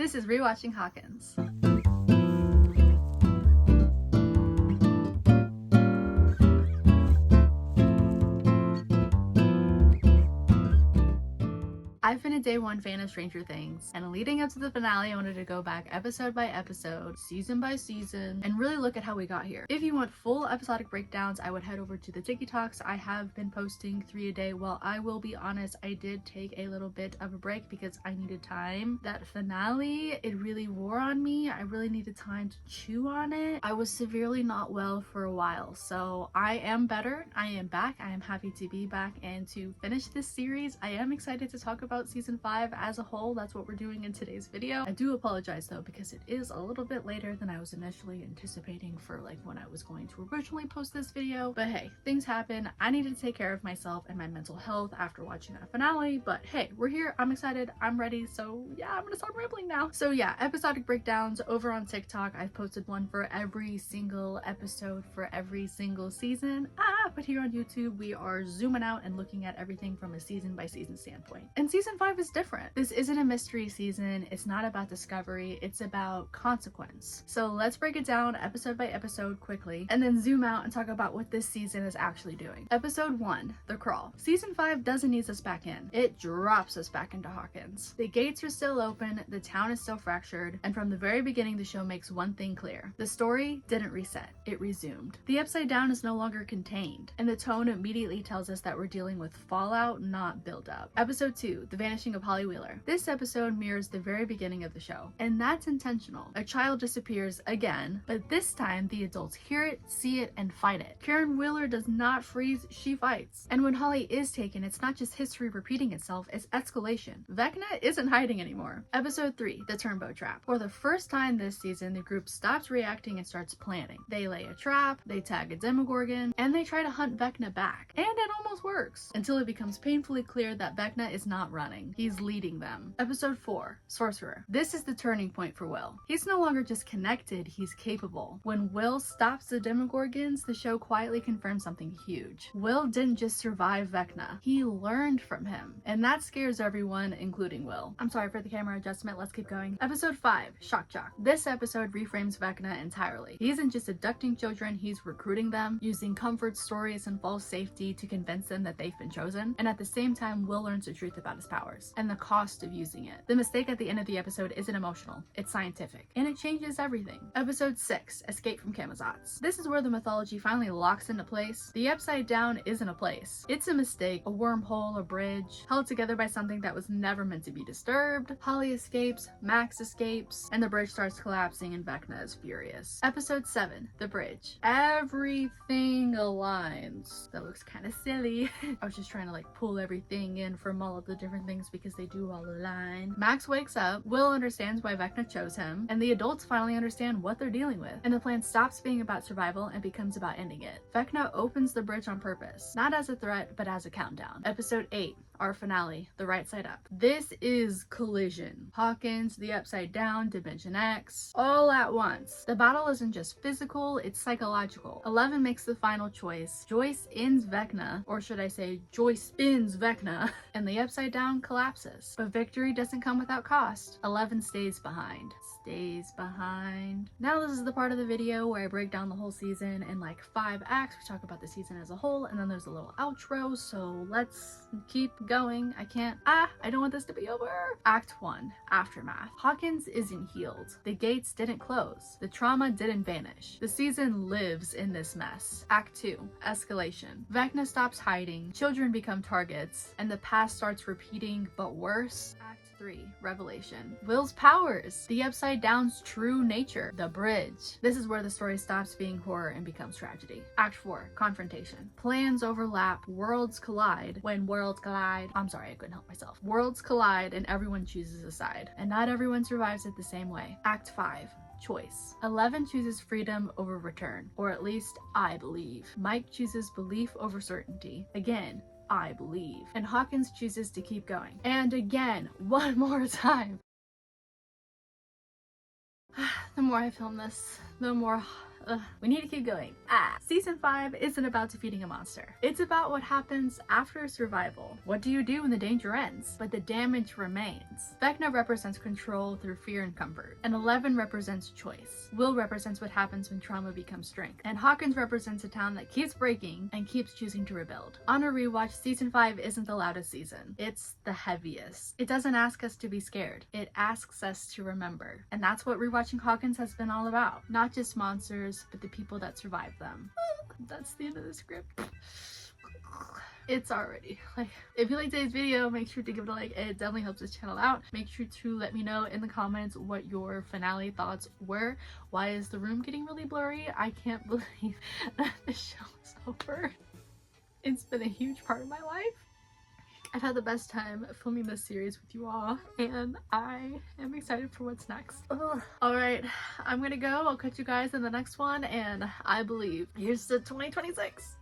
This is Rewatching Hawkins. I've been a day one fan of Stranger Things, and leading up to the finale, I wanted to go back episode by episode, season by season, and really look at how we got here. If you want full episodic breakdowns, I would head over to the TikToks. I have been posting 3 a day. Well, I will be honest, I did take a little bit of a break because I needed time. That finale, it really wore on me. I really needed time to chew on it. I was severely not well for a while, so I am better. I am back. I am happy to be back and to finish this series. I am excited to talk about season 5 as a whole. That's what we're doing in today's video. I do apologize though because it is a little bit later than I was initially anticipating for like when I was going to originally post this video, but hey, things happen. I needed to take care of myself and my mental health after watching that finale, but hey, we're here. I'm excited. I'm ready. So yeah, I'm gonna stop rambling now. So yeah, episodic breakdowns over on TikTok. I've posted one for every single episode for every single season. But here on YouTube, we are zooming out and looking at everything from a season by season standpoint. And season 5 is different. This isn't a mystery season. It's not about discovery. It's about consequence. So let's break it down episode by episode quickly and then zoom out and talk about what this season is actually doing. Episode 1, The Crawl. Season 5 doesn't ease us back in. It drops us back into Hawkins. The gates are still open, the town is still fractured, and from the very beginning, the show makes one thing clear. The story didn't reset. It resumed. The Upside Down is no longer contained, and the tone immediately tells us that we're dealing with fallout, not build-up. Episode 2, The Vanishing of Holly Wheeler. This episode mirrors the very beginning of the show, and that's intentional. A child disappears again, but this time the adults hear it, see it, and fight it. Karen Wheeler does not freeze, she fights. And when Holly is taken, it's not just history repeating itself, it's escalation. Vecna isn't hiding anymore. Episode 3, The Turnbow Trap. For the first time this season, the group stops reacting and starts planning. They lay a trap, they tag a Demogorgon, and they try to hunt Vecna back. And it almost works, until it becomes painfully clear that Vecna is not running. He's leading them. Episode 4, Sorcerer. This is the turning point for Will. He's no longer just connected, he's capable. When Will stops the Demogorgons, the show quietly confirms something huge. Will didn't just survive Vecna, he learned from him. And that scares everyone, including Will. I'm sorry for the camera adjustment, let's keep going. Episode 5, Shock Jock. This episode reframes Vecna entirely. He isn't just abducting children, he's recruiting them, using comfort stories and false safety to convince them that they've been chosen. And at the same time, Will learns the truth about his powers and the cost of using it. The mistake at the end of the episode isn't emotional, it's scientific, and it changes everything. Episode 6, Escape from Camazotz. This is where the mythology finally locks into place. The Upside Down isn't a place. It's a mistake, a wormhole, a bridge, held together by something that was never meant to be disturbed. Holly escapes, Max escapes, and the bridge starts collapsing and Vecna is furious. Episode 7, The Bridge. Everything aligns. That looks kind of silly. I was just trying to like pull everything in from all of the different things because they do all align. Max wakes up, Will understands why Vecna chose him, and the adults finally understand what they're dealing with. And the plan stops being about survival and becomes about ending it. Vecna opens the bridge on purpose, not as a threat, but as a countdown. Episode 8, our finale, The Right Side Up. This is collision. Hawkins, the Upside Down, Dimension X, all at once. The battle isn't just physical, it's psychological. 11 makes the final choice. Joyce ends Vecna, or should I say Joyce spins Vecna, and the Upside Down collapses. But victory doesn't come without cost. 11 stays behind. Now this is the part of the video where I break down the whole season in like 5 acts. We talk about the season as a whole, and then there's a little outro, so let's keep going. I don't want this to be over. Act 1, Aftermath. Hawkins isn't healed. The gates didn't close. The trauma didn't vanish. The season lives in this mess. Act 2, Escalation. Vecna stops hiding, children become targets, and the past starts repeating, but worse. Act 3, Revelation. Will's powers. The Upside Down's true nature. The bridge. This is where the story stops being horror and becomes tragedy. Act 4, Confrontation. Plans overlap, worlds collide. When worlds collide, I'm sorry, I couldn't help myself. Worlds collide and everyone chooses a side. And not everyone survives it the same way. Act 5, Choice. 11 chooses freedom over return, or at least I believe. Mike chooses belief over certainty. Again, I believe. And Hawkins chooses to keep going. And again, one more time. The more I film this, the more we need to keep going. Season 5 isn't about defeating a monster. It's about what happens after survival. What do you do when the danger ends, but the damage remains? Vecna represents control through fear and comfort, and 11 represents choice. Will represents what happens when trauma becomes strength, and Hawkins represents a town that keeps breaking and keeps choosing to rebuild. On a rewatch, season 5 isn't the loudest season. It's the heaviest. It doesn't ask us to be scared. It asks us to remember. And that's what Rewatching Hawkins has been all about. Not just monsters, but the people that survive them. That's the end of the script. It's already like, if you liked today's video, make sure to give it a like. It definitely helps this channel out. Make sure to let me know in the comments what your finale thoughts were. Why is the room getting really blurry? I can't believe that the show is over. It's been a huge part of my life. I've had the best time filming this series with you all, and I am excited for what's next. Alright, I'm gonna go. I'll catch you guys in the next one, and I believe here's to 2026.